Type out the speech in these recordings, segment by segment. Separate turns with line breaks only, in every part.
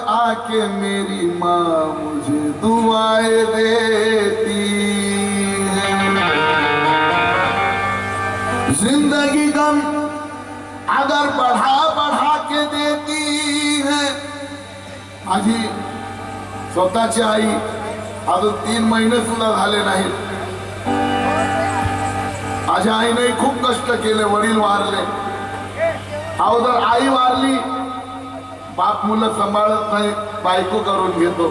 आके मेरी माँ मुझे दुआएं देती है। जिंदगी गम अगर बढ़ा बढ़ा के देती है। माझी स्वतःची आई अजून 3 महिने सुद्धा झाले नाहीत। माझ्या आईने खूप कष्ट केले, वडील वारले। अगोदर आई वारली, बाप मुलं सांभाळत नाही, बायको करून घेतो।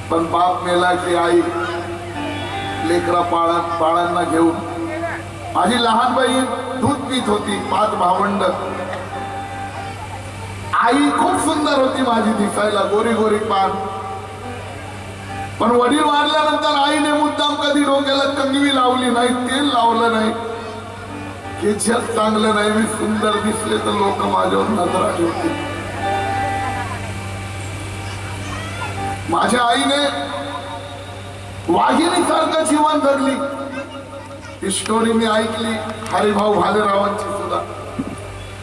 पण बाप मेला की आई लेकरा बाळांना घेऊन। माझी लहान बहीण दूध पीत होती, 5 भावंड। आई खूप सुंदर होती माझी, दिसायला गोरी गोरी पान। पण वडील वारल्यानंतर आईने मुद्दाम कधी डोक्याला कंगवी लावली नाही, तेल लावलं नाही की जग चांगलं नाही, मी सुंदर दिसले तर लोक माझ्यावर नजरा ठेवतील। माझ्या आईने वाघिणीसारखं जीवन जगली। ही स्टोरी मी ऐकली हरिभाऊ भालेरावांची सुद्धा।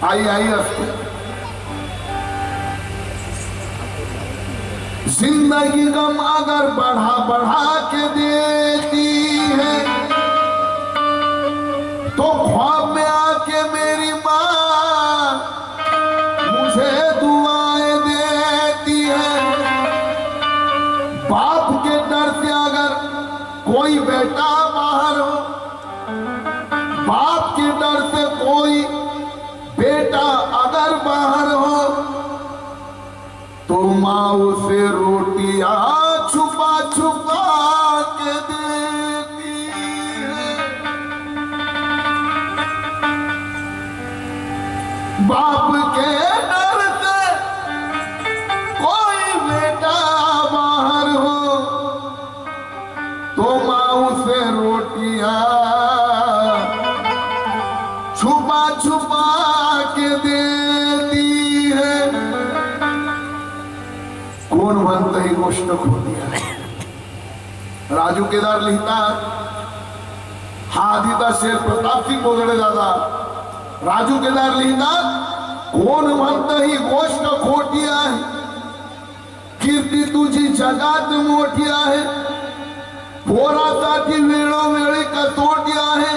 आई आई असते। जिंदगी गम अगर बढ़ा बढ़ा के देती है तो ख्वाब में आके मेरी माँ मुझे दुआएं देती है। बाप के डर से अगर कोई बेटा बाहर हो, बाप के डर से कोई बेटा अगर बाहर हो, तो माँ उसे रोटियां छुपा छुपा के देती है। बाप के डर से कोई बेटा बाहर हो, तो माँ उसे रोटियां छुपा छुपा के देती है। कोण म्हणतं ही गोष्ट खोटी आहे? राजू केदार लिहितात, हा आधीचा शेर प्रतापसिंग बोगडे दादा। राजू केदार लिहितात, कोण म्हणतं ही गोष्ट खोटी आहे? कीर्ती तुझी जगात मोठी आहे, पोरासाठी वेळोवेळी कसोटी आहे,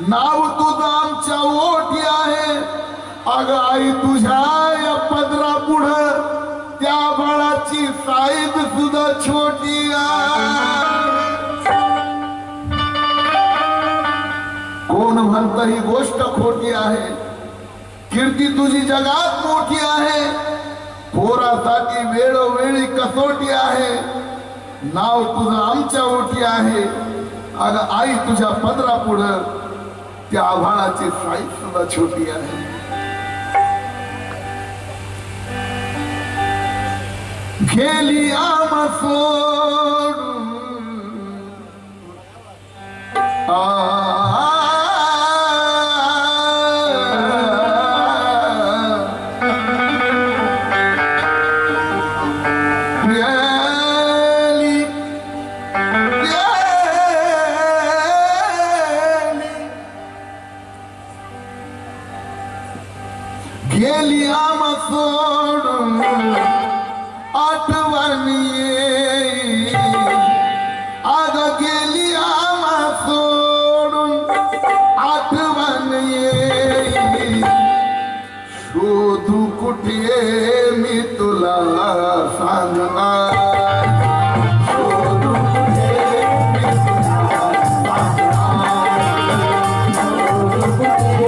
नाव तुझं आमच्या ओठी आहे। अगं आई तुझ्या या पदरा पुढं त्या बाळाची साईज सुद्धा छोटी आहे। कोण म्हणतं ही गोष्ट खोटी आहे? कीर्ती तुझी जगात मोठी आहे, पोरासाठी वेळोवेळी कसोटी आहे, नाव तुझं आमच्या ओठी आहे। अगं आई तुझ्या पदरा पुढं त्या आव्हानाची साईज सुद्धा छोटी आहे। गेली आम्हा सोडून गेली आम्हा सोडून आठवण येईल। अगं गेली आम्हा सोडून आठवण येईल। शोधू कुठे मी तुला सांगणार, शोधू कुठे मी तुला सांगणार, शोधू कुठे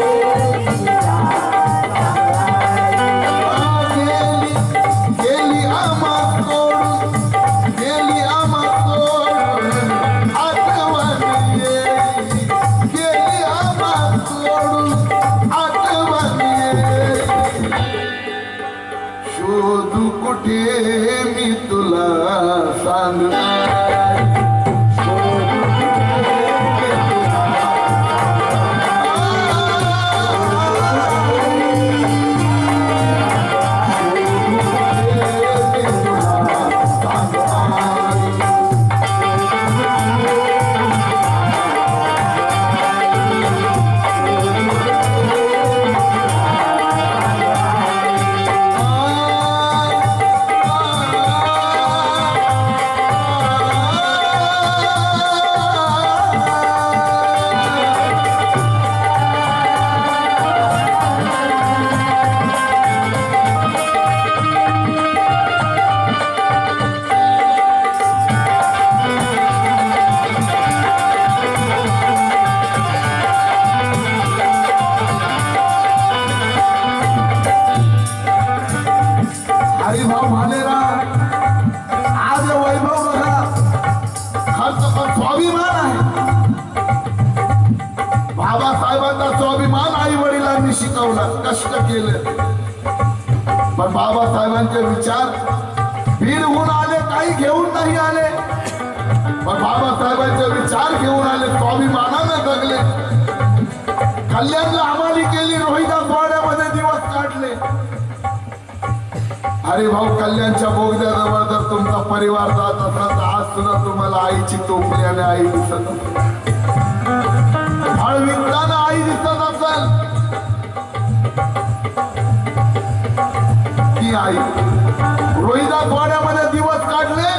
हरिभाऊ भालेरा आज वैभव बघा खर्च पण स्वाभिमान आहे. बाबासाहेबांचा स्वाभिमान आई वडिलांनी शिकवला, कष्ट केले. पण बाबासाहेबांचे विचार बीडहून आले, काही घेऊन नाही आले, पण बाबासाहेबांचे विचार घेऊन आले, स्वाभिमानाने जगले. कल्याणला हमाली केली, रोहिदास वाड्यामध्ये दिवस काढले. हरिभाऊ कल्याणच्या बोगद्याजवळ जर तुमचा परिवार जात असेल तर आज सुद्धा तुम्हाला आईची टोपली आणि आई दिसत असेल, फळ विकताना आई दिसत असेल. ती आई रोहिदास वाड्यामध्ये दिवस काढले.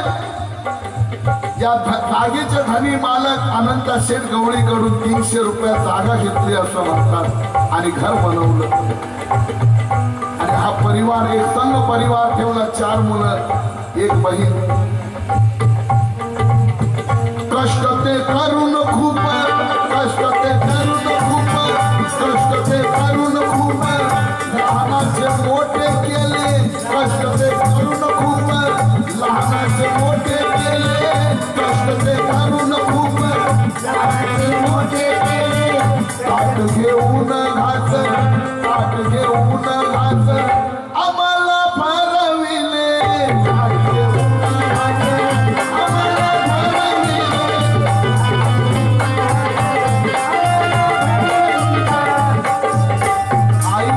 या जागेचे धनी मालक अनंत शेठ गवळीकडून 300 रुपयात जागा घेतली असं म्हणतात आणि घर बनवलं. आणि हा परिवार एक संघ परिवार ठेवला, 4 मुलं 1 बहीण. कष्ट ते करून खूप, कष्ट ते करून खूप, कष्ट ते करून खूप लहानाचे मोठे केले. कष्ट ते करून खूप लहानाचे मोठे केले. कष्ट ते करून खूप लहानाचे मोठे केले. ताट घेऊन घास, ताट घेऊन घास आम्हाला फरविले. ताट घेऊन घास आम्हाला फरविले. आई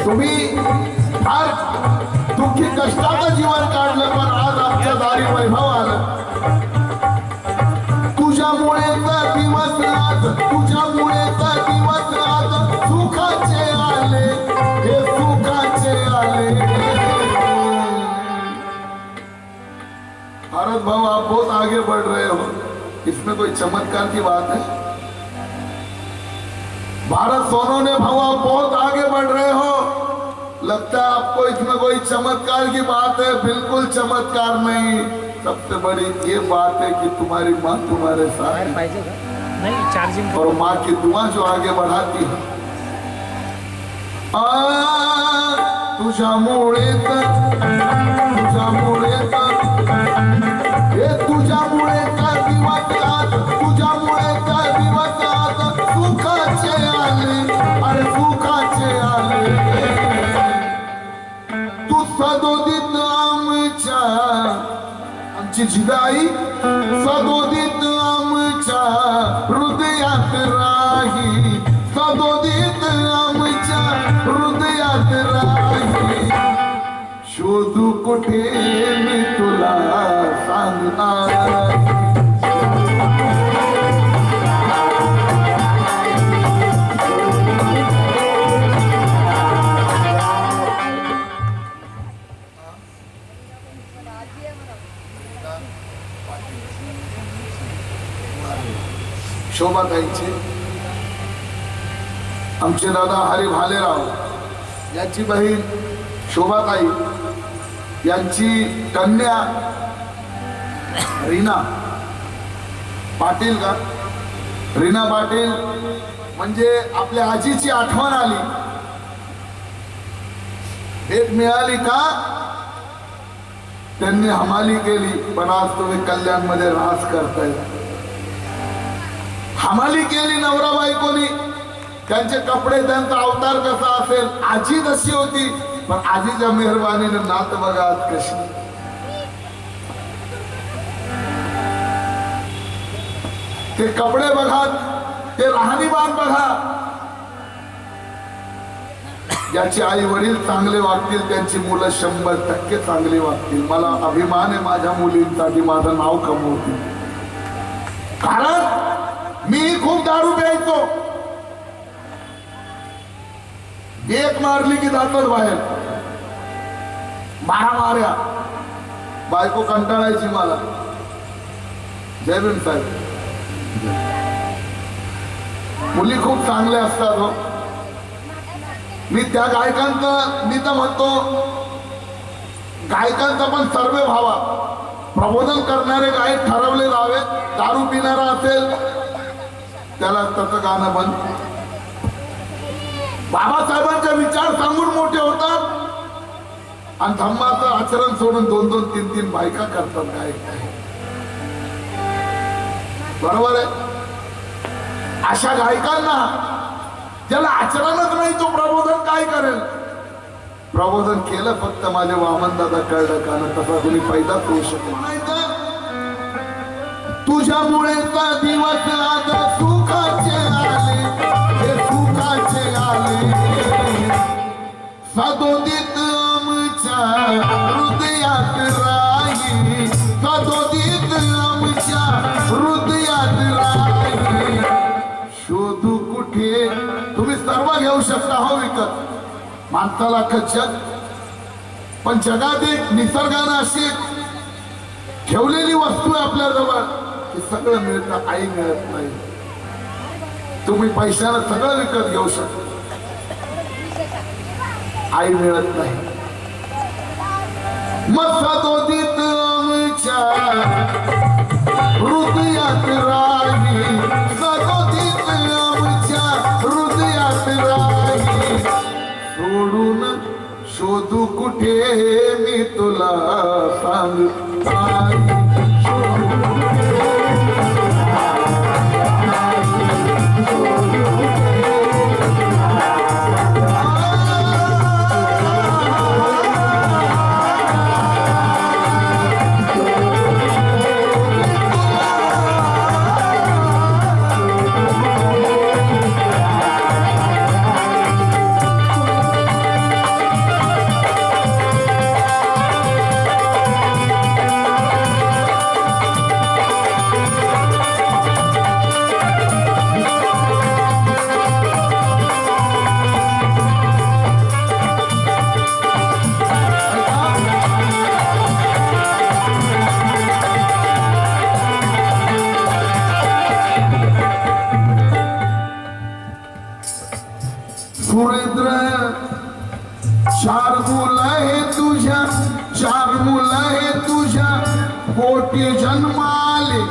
तुम्ही फार दुःखी कष्टाचं जीवन काढलं, पण आज आमच्या दारी वैभव आलं. तुझ्यामुळे दिवस आज, तुझ्यामुळे दिवस आज सुखाचे आले, हे सुखाचे आले. भारत भाऊ आप बहुत आगे बढ़ रहे हो, इसमें कोई चमत्कार की बात है? भारत सोनोने भाऊ आप बहुत आगे बढ़ रहे हो, लगता है आपको इसमें कोई चमत्कार की बात है? बिल्कुल चमत्कार नहीं. सबसे बड़ी ये बात है कि तुम्हारी माँ तुम्हारे साथ
नहीं चार्जिंग,
और माँ की दुआ जो आगे बढ़ाती है. तुझ्यामुळे तुझ्यामुळे हे तुझ्यामुळे का दिवस आज, तुझ्यामुळे का दिवस आज सुखाचे आले, अरे सुखाचे आले. तू सदोदित आमच्या, आमची जिजाई सदोदित आमच्या हृदयात राही, सदोदित आमच्या हृदयात राही. शोधू कुठे मी तुला सांगणार. शोभाताईचे आमचे दादा हरी भालेराव यांची बहीण शोभाताई, यांची कन्या रीना पाटील. का रीना पाटील म्हणजे आपल्या आजीची आठवण आली, भेट मिळाली का त्यांनी हमाली केली. पण आज तुम्ही कल्याण मध्ये राज करताय. हमाली केली नवरा बायकोनी, त्यांचे कपडे, त्यांचा अवतार कसा असेल, आजी तशी होती, पण आजीच्या मेहरबानीने नात बघा आज कशी. ते कपडे बघा, ते राहणीमान बघा. ज्याचे आई वडील चांगले वागतील त्यांची मुलं 100% चांगली वागतील. मला अभिमान आहे माझ्या मुलींसाठी, माझं नाव कमवतील. कारण मी खूप दारू प्यायचो. एक मारली की जातात बाहेर, 12 मार्या. बायको कंटाळायची मला. जय भीम साहेब. मुली खूप चांगल्या असतात हो. मी त्या गायकांचं, मी तर म्हणतो गायकांचा पण सर्वे व्हावा. प्रबोधन करणारे गायक ठरवले जावे. दारू पिणारा असेल त्याला त्याचं गाणं बंद. बाबासाहेबांचे विचार सांगून मोठे होतात आणि धम्माचं आचरण सोडून 2-2, 3-3 बायका करतात गायक. बरोबर आहे. अशा गायकांना ज्याला आचरणच नाही तो प्रबोधन काय करेल. प्रबोधन केलं फक्त माझे वामन दादा कळलं का ना, तसा कोणी फायदाच होऊ शकेल नाही. तर तुझ्यामुळे दिवस आज सुखाचे आले, हे सुखाचे आले. सदोदित आमच्या हृदयात राही, सदोदित आमच्या हृदयात राही. शोधू कुठे. तुम्ही सर्व घेऊ शकता हो विकत, माणसाला जग. पण जगात एक निसर्गानं अशी ठेवलेली वस्तू आहे आपल्या जवळ की सगळं मिळतं, आई मिळत नाही. तुम्ही पैशाला सगळं विकत घेऊ शकता, आई मिळत नाही. मग सदोदित आमच्या हृदयात राही, सदोदित आमच्या हृदयात राही. सोडून शोधू कुठे मी तुला सांग. सुरेंद्र 4 मुलं आहे तुझ्या, 4 मुलं आहे तुझ्या, कोटी जन्माले.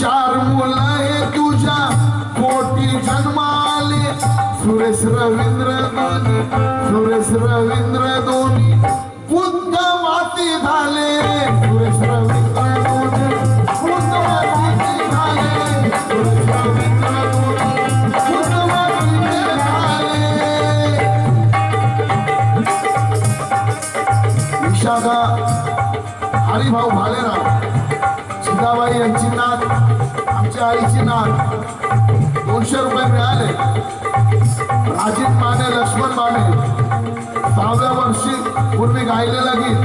4 मुलं आहे तुझ्या, कोटी जन्माले. सुरेश रवींद्र दोन्ही, सुरेश रवींद्र दोन्ही बुद्धवासी झाले. सुरेश रवींद्र दोन्ही बुद्धवासी झाले. सुरेश रवींद्र दोन्ही बुद्धवासी झाले. विशाखा हरिभाऊ भालेराव सीताबाई यांची नात, आमच्या आईची नात. 200 रुपये मिळाले. राजीव माने, लक्ष्मण माने 6व्या वर्षी पूर्वी गायलेलं गीत.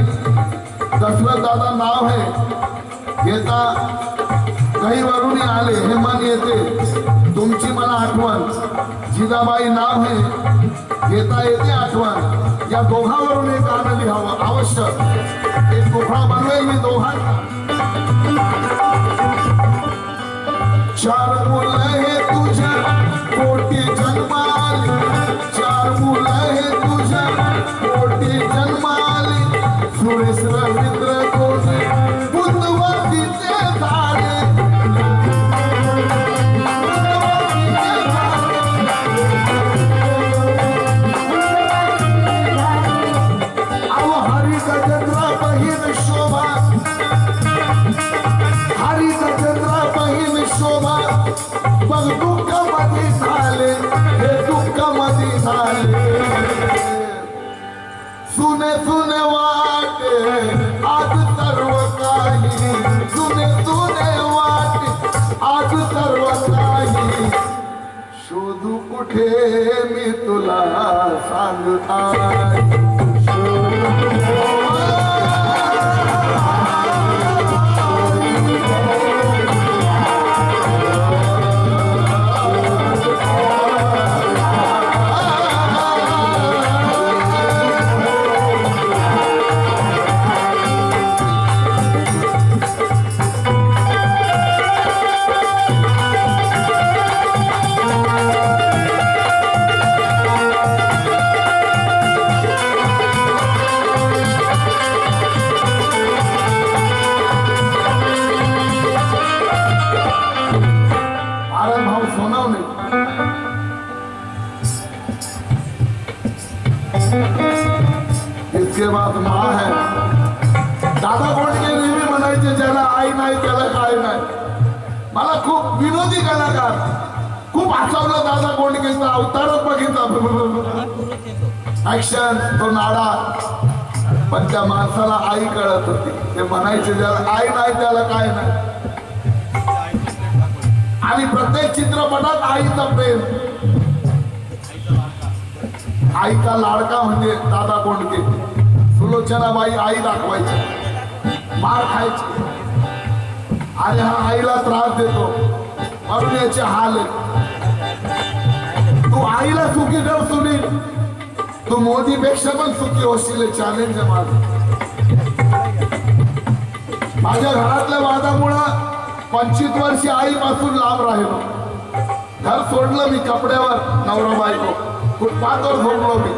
दशरथ दादा नाव आहे घेता काही वरून आले हे मन येते तुमची मला आठवण. जिजाबाई नाव आहे घेता येते आठवण. या दोघांवरून एक गाणं लिहावं आवश्यक. एक कोकणा बनवेल मी दोघांना. 4 मुलं हे तुझ्या, कोटी जन्माली. 4 मुलं हे तुझ्या, कोटी जन्माली. सुरेश रवींद्र दोन्ही बुद्धवासीचे झाले. अहो हरी गजेंद्र बहीण शोभा, हरी गजेंद्र बहीण शोभा. बघ दुःख मध्ये झाले, हे दुःख मध्ये झाले. सुने सुने वाटे आज सर्व काही, सुने सुने वाटे आज सर्व काही. कुठे मी तुला सांग आई. इसके बाद माँ है. दादा कोंडके नेहमी म्हणायचे ज्याला आई नाही त्याला काय नाही. मला खूप विनोदी कलाकार खूप हसवलं दादा कोंडकेचा अवतारच बघितला. ऍक्शन तो नाडा. पण त्या माणसाला आई कळत होती. ते म्हणायचे ज्याला आई नाही त्याला काय नाही. आणि प्रत्येक चित्रपटात आईचा प्रेम आईचा लाडका म्हणजे दादा कोंडके. सुलोचनाबाई आई दाखवायची मार खायची आणि हा आईला त्रास देतो म्हणून याचे हाल आहे. तू आईला सुखी ठेव सुनील. तू मोदीपेक्षा पण सुखी होशील. चॅलेंज आहे माझं. माझ्या घरातल्या वादामुळं 25 वर्षे आईपासून लांब राहिलो. घर सोडलं मी कपड्यावर. नवरा बायको फुटपाथवर झोपलो मी.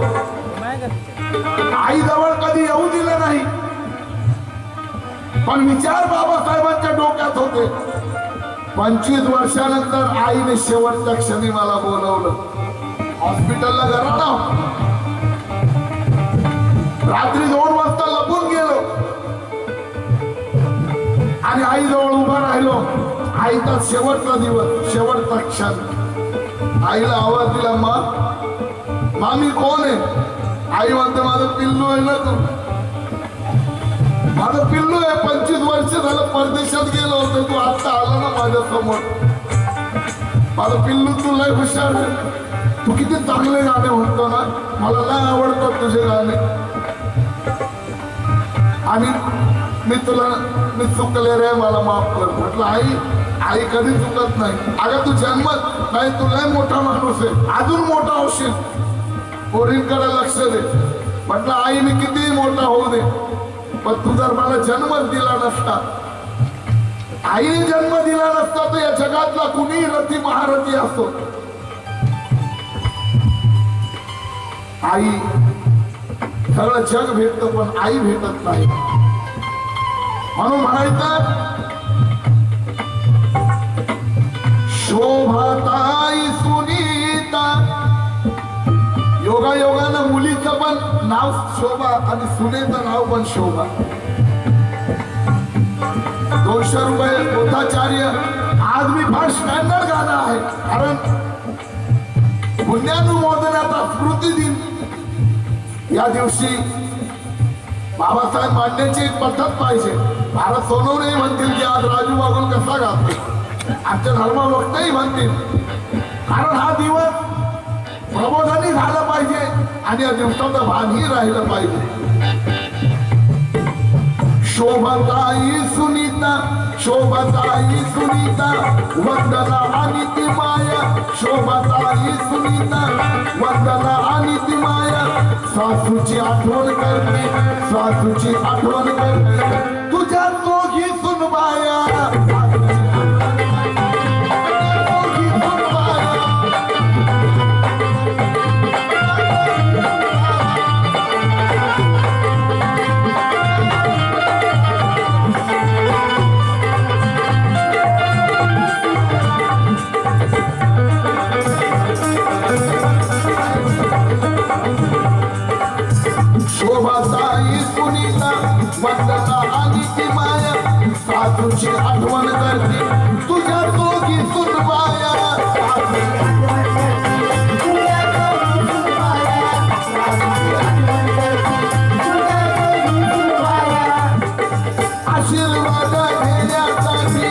आई जवळ कधी येऊ दिलं नाही. पण विचार बाबासाहेबांच्या डोक्यात होते. 25 वर्षानंतर आईने शेवटच्या क्षणी मला बोलवलं. हॉस्पिटलला घराला रात्री 2 वाजता लपून गेलो आणि आई जवळ उभा राहिलो. आईचा शेवटचा दिवस शेवटचा क्षण. आईला आवाज दिला मामी कोण आहे. आई म्हणते माझं पिल्लू आहे ना तू. माझं पिल्लू आहे. 25 वर्ष झालं परदेशात गेलो होतो. तू आता आला ना माझ्या समोर. माझं पिल्लू तू लय हुशार आहे. तू किती चांगले गाणे म्हणतो ना. मला लय आवडतात तुझे गाणे. आणि मी चुकले रे मला माफ कर. म्हटलं आई कधी चुकत नाही. अगं तू जन्मत नाही. तू लय मोठा माणूस आहे. अजून मोठा होशील. पोरींकडे लक्ष दे. म्हटलं आई मी कितीही मोठा होऊ दे पण तू जर मला जन्मच दिला नसता. आईने जन्म दिला नसता तर या जगातला कुणी रथी महारथी असतो. आई सगळं जग भेटतं पण आई भेटत नाही. म्हणून म्हणायचं शोभाताई सुनीता. योगायोगानं मुलीचं पण नाव शोभा आणि सुनेचं नाव पण शोभा. 200 रुपये बोधाचार्य. आज मी फार स्टँडर्ड गाणं आहे कारण पुण्यानुमोदनाचा स्मृती दिन. या दिवशी बाबासाहेब मांडण्याची एक पद्धत पाहिजे. भारत सोनवणे म्हणतील की आज राजू बागुल कसा गातो. आमच्या धर्मभक्तही म्हणतील. कारण हा दिवस प्रबोधनही झालं पाहिजे आणि या दिवसाचं भानही राहिलं पाहिजे. शोभाताई सुनीता शोभाताई सुनीता वंदना आणि ती माया. शोभाताई सुनीता वंदना आणि ती माया. सासूची आठवण करते सासूची आठवण करते तुझ्या दोघी सुनबाया. शोभाताई सुनीता वंदना आणि ती माया. सासूची आठवण करते तुझ्या दोघी सुनबाया. आशीर्वाद घेण्यासाठी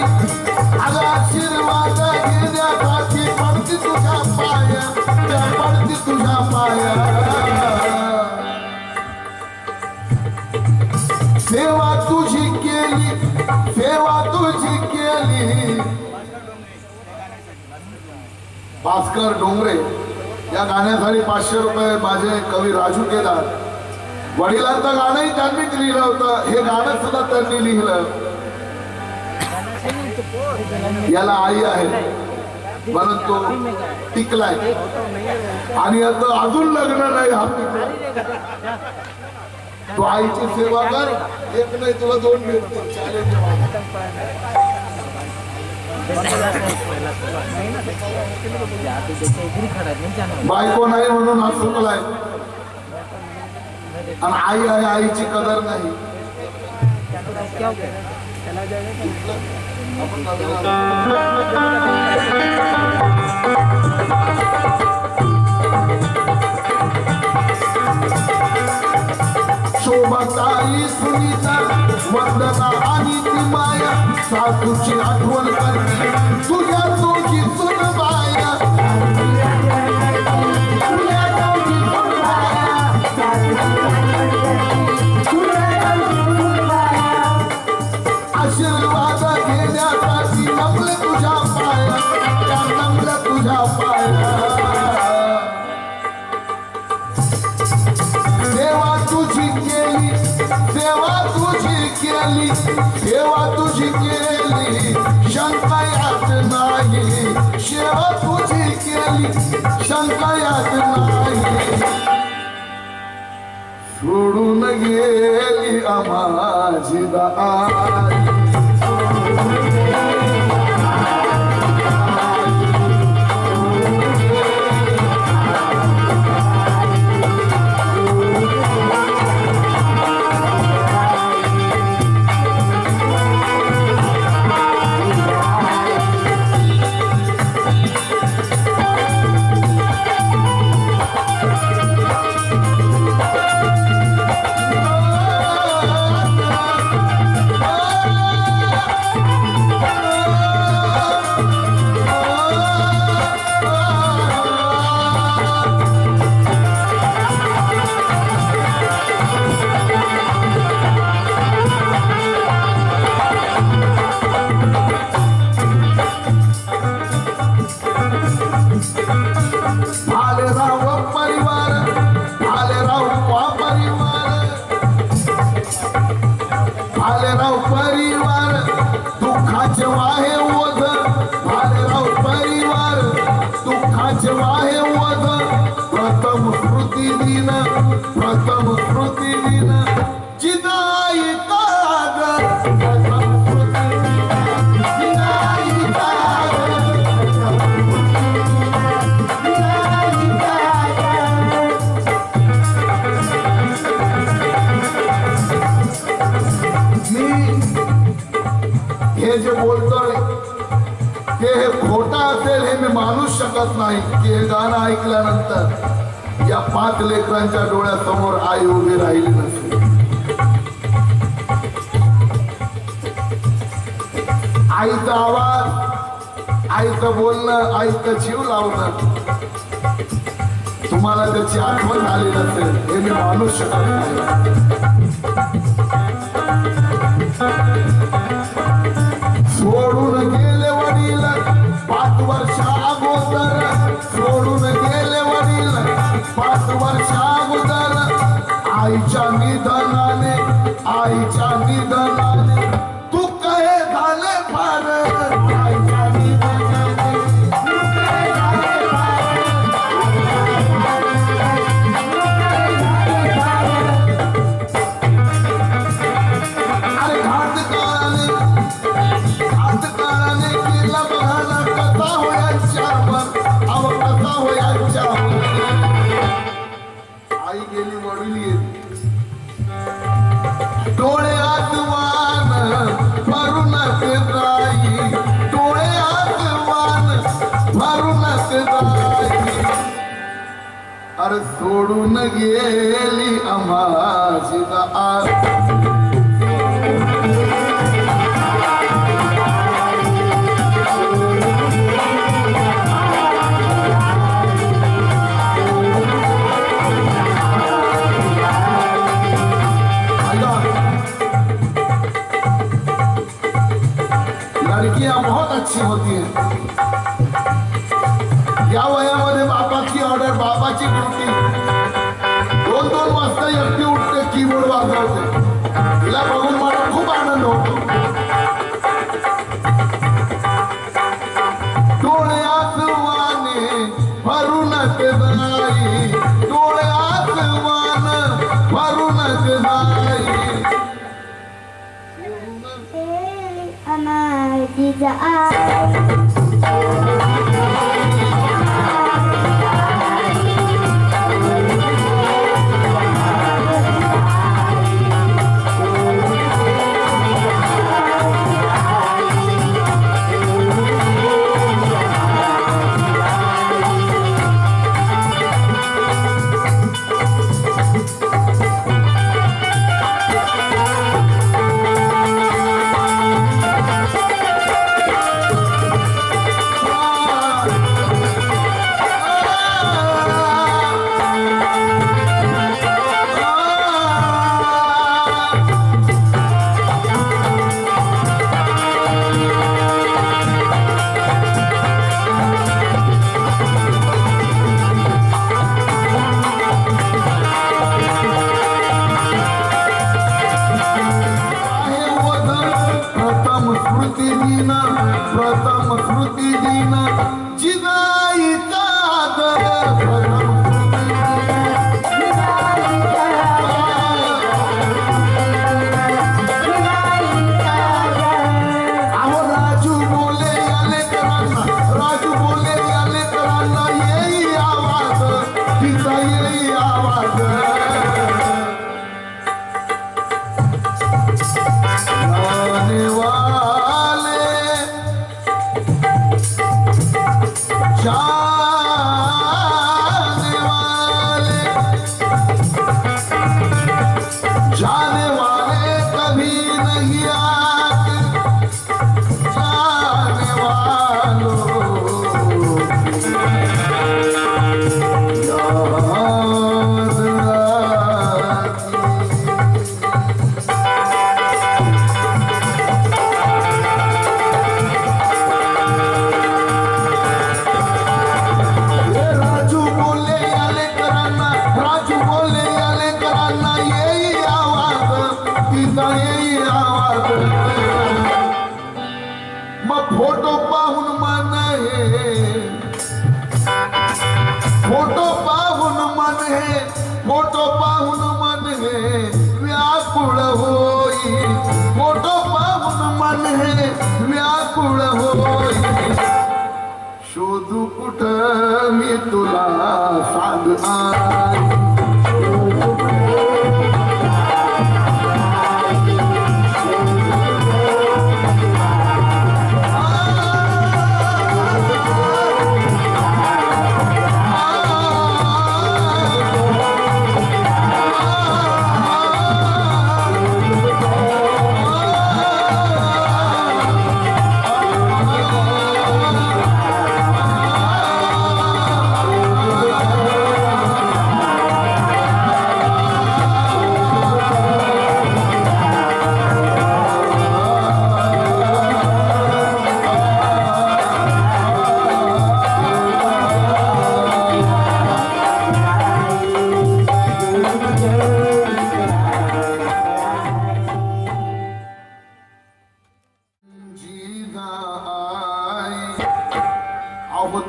अगं आशीर्वाद घेण्यासाठी पडते तुझ्या पाया. सेवा तुझी केली, सेवा तुझी केली. भास्कर डोंगरे या गाण्यासाठी 500 रुपये माझे कवी राजू केदार. वडिलांचं गाणंही त्यांनीच लिहिलं होतं, हे गाणं सुद्धा त्यांनी लिहिलं. याला आई आहे म्हणून तो टिकलाय आणि आता अजून लग्न नाही हा टिकला. तू आईची सेवा कर, एक नाही तुला 2 मिळतील. बायको नाही म्हणून हा चुकलाय आणि आई आहे, आईची कदर नाही. शोभाताई सुनीता वंदना आणि ती माया सासूची आठवण करते तुझ्या तुझी सुन बाया. आशीर्वाद घेण्यासाठी नमले तुझ्या पाया, त्या नमल्या तुझ्या पाया. सेवा तुझी केली, सेवा तुझी केली, सेवा तुझी केली, शंका यात नाही. सेवा तुझी केली, शंका यात नाही. सोडून गेली माझी आई. हे जे बोलतोय ते हे खोटं असेल हे मी मानूच शकत नाही की हे गाणं ऐकल्यानंतर या 5 लेकरांच्या डोळ्यासमोर आई उभी राहिली नसेल. आईचा आवाज, आईचं बोलणं, आईचं जीव लावणं तुम्हाला त्याची आठवण आली नसेल हे मी मानूच शकत नाही. सोडून गेले वडील 5 वर्ष अगोदर, सोडून गेले वडील 5 वर्ष अगोदर. आईच्या निधनाने, आईच्या निधनाने तू काय झाले फार. आईच्या निधनाने अरे घाट काळाने केला बघाना कथा होयांच्यावर, अव कथा होयांच्यावर. आई गेली वडील येत डोळे आतवान भरून राई, डोळे आतवान भरून राई. अरे सोडून गेली आम्हाची आई. लड़कियां बहुत अच्छी होती हैं. या वयामध्ये बापाची ऑर्डर, बापाची ड्युटी. 2-2 वाजता एकटी उठते, कीबोर्ड वाजवते. तिला बघून मला खूप आनंद होतो. डोळ्यात वाने भरूनच जाई, डोळ्यात वान भरूनच जाई.
अनाजी जाई प्रथम स्मृती दिन जिजाईचा आदर. अहो राजू बोले आले करांना, राजू बोले आले करांना, येई आवाज तिचा, येई आवाज. जाने वाले कभी नहीं आते, जाने वालों याद राजू बोले आले करांना, राजू बोले आले करांना, येई आवाज तिचा, येई आवाज. मग फोटो पाहून मन हे, फोटो पाहून मन हे, फोटो पाहून मन हे व्याकुळ होई, फोटो पाहून मन हे व्याकुळ होई. शोधू कुठं मी तुला सांग आई.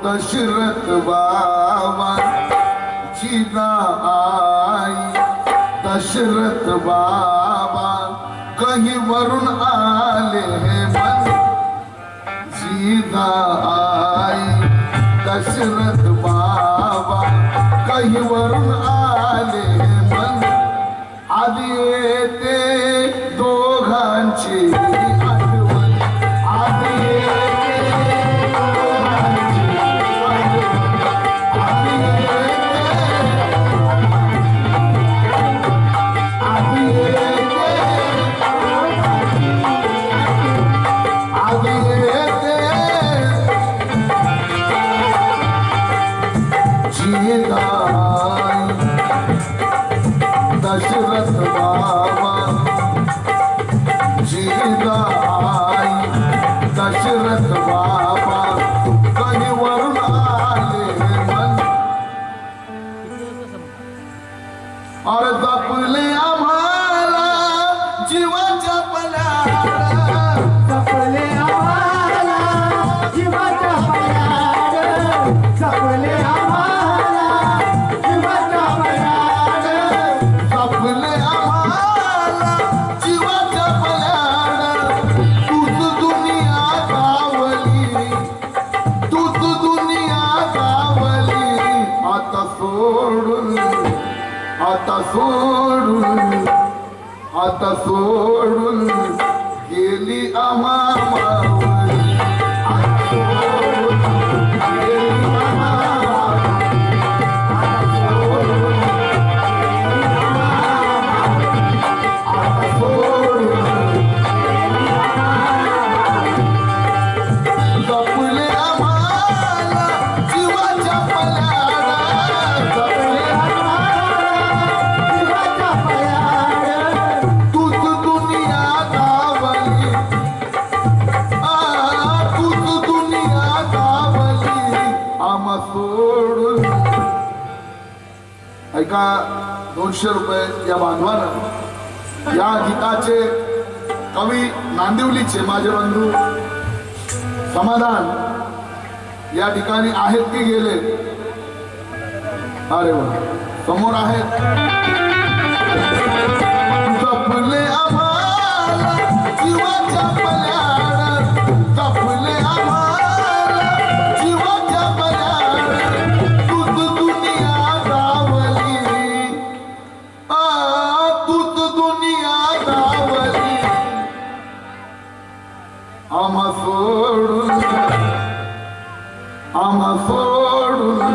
दशरथ बाबा जीना आई, दशरथ बाबा कहीं वरुण आले मन. जीना आई दशरथ बाबा कहीं वरुण आले मन. आधी येते दोघांची आठवण, आधी दशरथ बाबा जीदा आई दशरथ जीवाच्या पल्याड
जपले आम्हाला जीवाच्या पल्याड जपले आम्हाला जीवाच्या पल्याड
जपले आम्हाला जीवाच्या पल्याड तूच दुनिया गावली तूच दुनिया गावली आता सोडून आता सोडून गेली आम्हा मावली आता सोडून गेली आम्हा मावली. आता सोडून जपले आम्हाला जीवाच्या पल्याड जपले
जीवाच्या पल्याड
तूच दुनिया गावली तूच दुनिया गावली आम्हा सोडून. ऐका 200 रुपये या बांधवानं या गीताचे कवी नांदिवलीचे माझे बंधू समाधान या ठिकाणी आहेत की गेले? अरे वा समोर आहेत. जपले आम्हाला जीवाच्या पल्याड जपले आम्हाला जीवाच्या पल्याड तूच दुनिया गावली तूच दुनिया गावली आम्हा सोडून.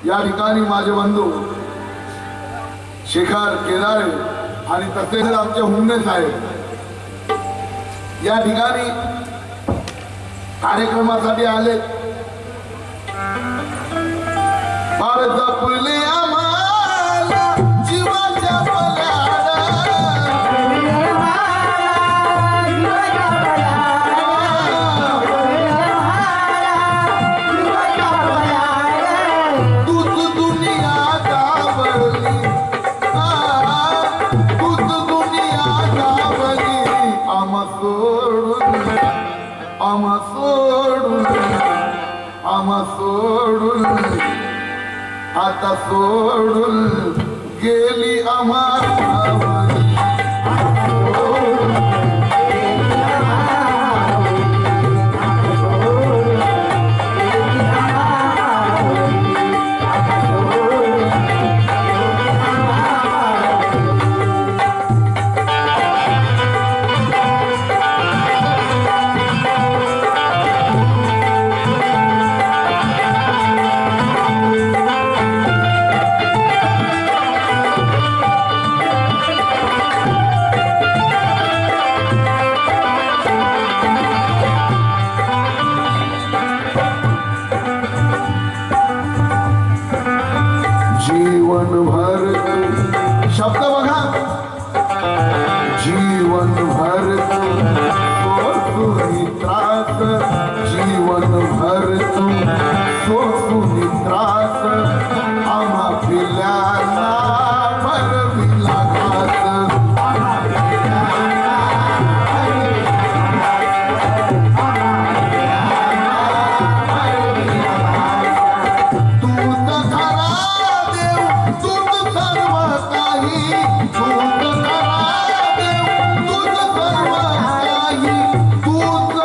या ठिकाणी माझे बंधू शेखर केदारे आणि तसेच आमचे हुंडे साहेब या ठिकाणी कार्यक्रमासाठी आले. फार जपले आम्हाला जीवाच्या पल्याड तूच दुनिया गावली तूच दुनिया गावली आम्हा सोडून आता सोडून गेली आम्हा मावली. जीवनभर शब्द बघा जीवनभर सोसुनी त्रास जीवनभर सोसुनी त्रास आम्हा पिल्यांना भरविला घास तूच खरा देव तूच सर्व काही तूच खरा देव तूच सर्व काही तूच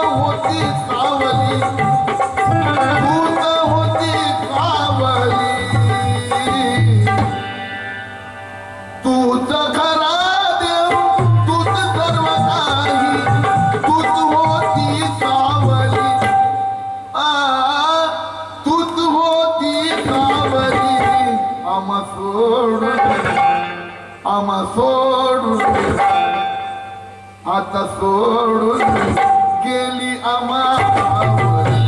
होती सावली तूच होती सावली तूच खरा देव तूच सर्व काही तूच होती सावली तूच होती सावली आम्हा सोडून आता सोडून गेली आम्हा मावली.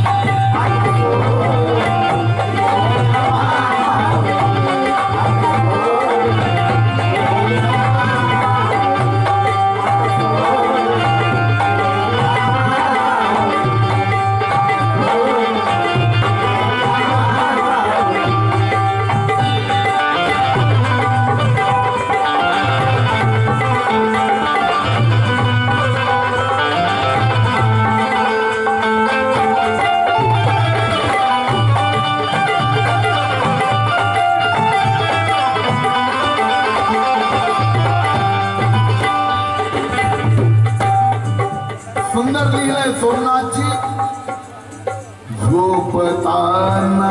झोपताना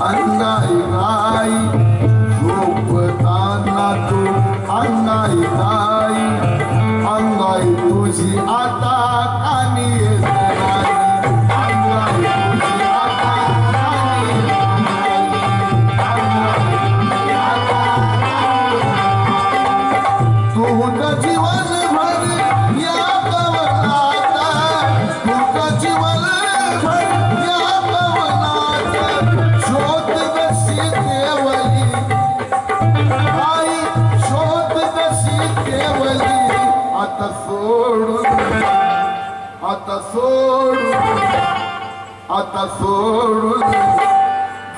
अंगाई गाई झोपताना तू अंगाई गाई अंगाई तुझी आता कानी येत नाही अंगाई तुझी आता कानी येत नाही अंगाई तुझी आता तू होता जीवन भर या कवनात तू होता जीवन भर या कवनात शोध दशी केवली आई शोध दशी केवली आता सोडून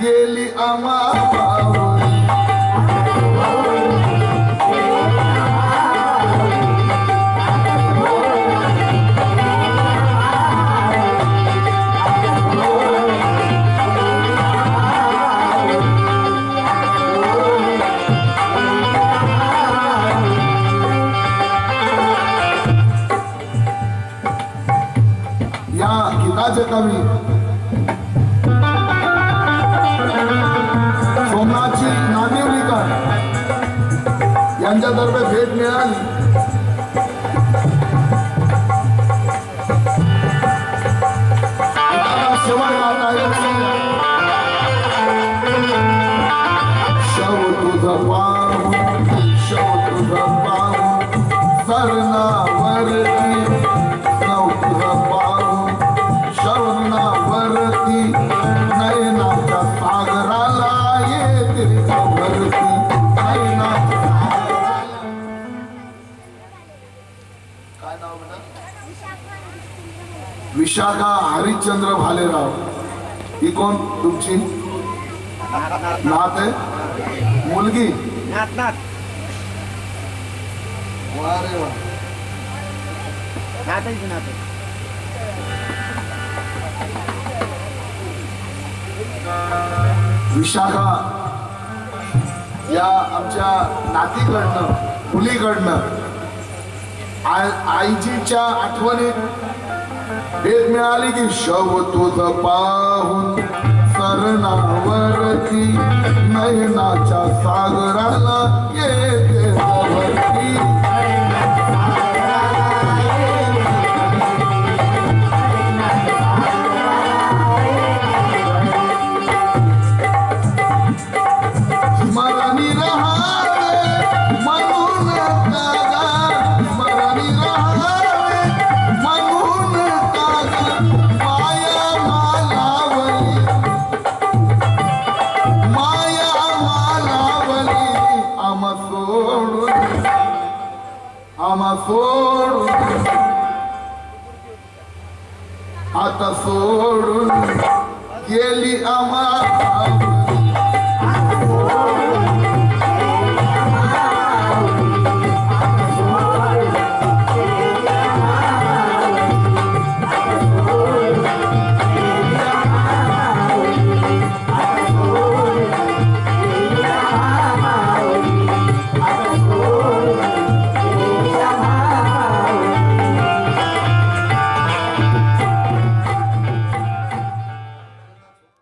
गेली आम्हा मावळी या गीताचे कवी सोमनाथजी नांदिवलीकर यांच्यातर्फे भेट मिळाली. गीताचा शेवट गात आहे. शव तुझं पाहून सरणावरती नव तुझं पाहून शवनावरती नयनाच्या सागराला येते वरती नयनाच्या सागराला. काय नाव बेटा? विशाखा हरिश्चंद्र भालेराव. ही कोण तुमची नात आहे? मुलगी? वा रे वा. विशाखा या आमच्या नातीकडनं मुलीकडनं आईजीच्या आठवणीत भेट मिळाली की शव तुझं पाहून सरणावरती नयनाच्या सागराला येते वरती. स्मरणी रहावे म्हणून कागा स्मरणी रहावे म्हणून कागा माया मालावली आम्हा सोडून आता सोडून गेली आम्हा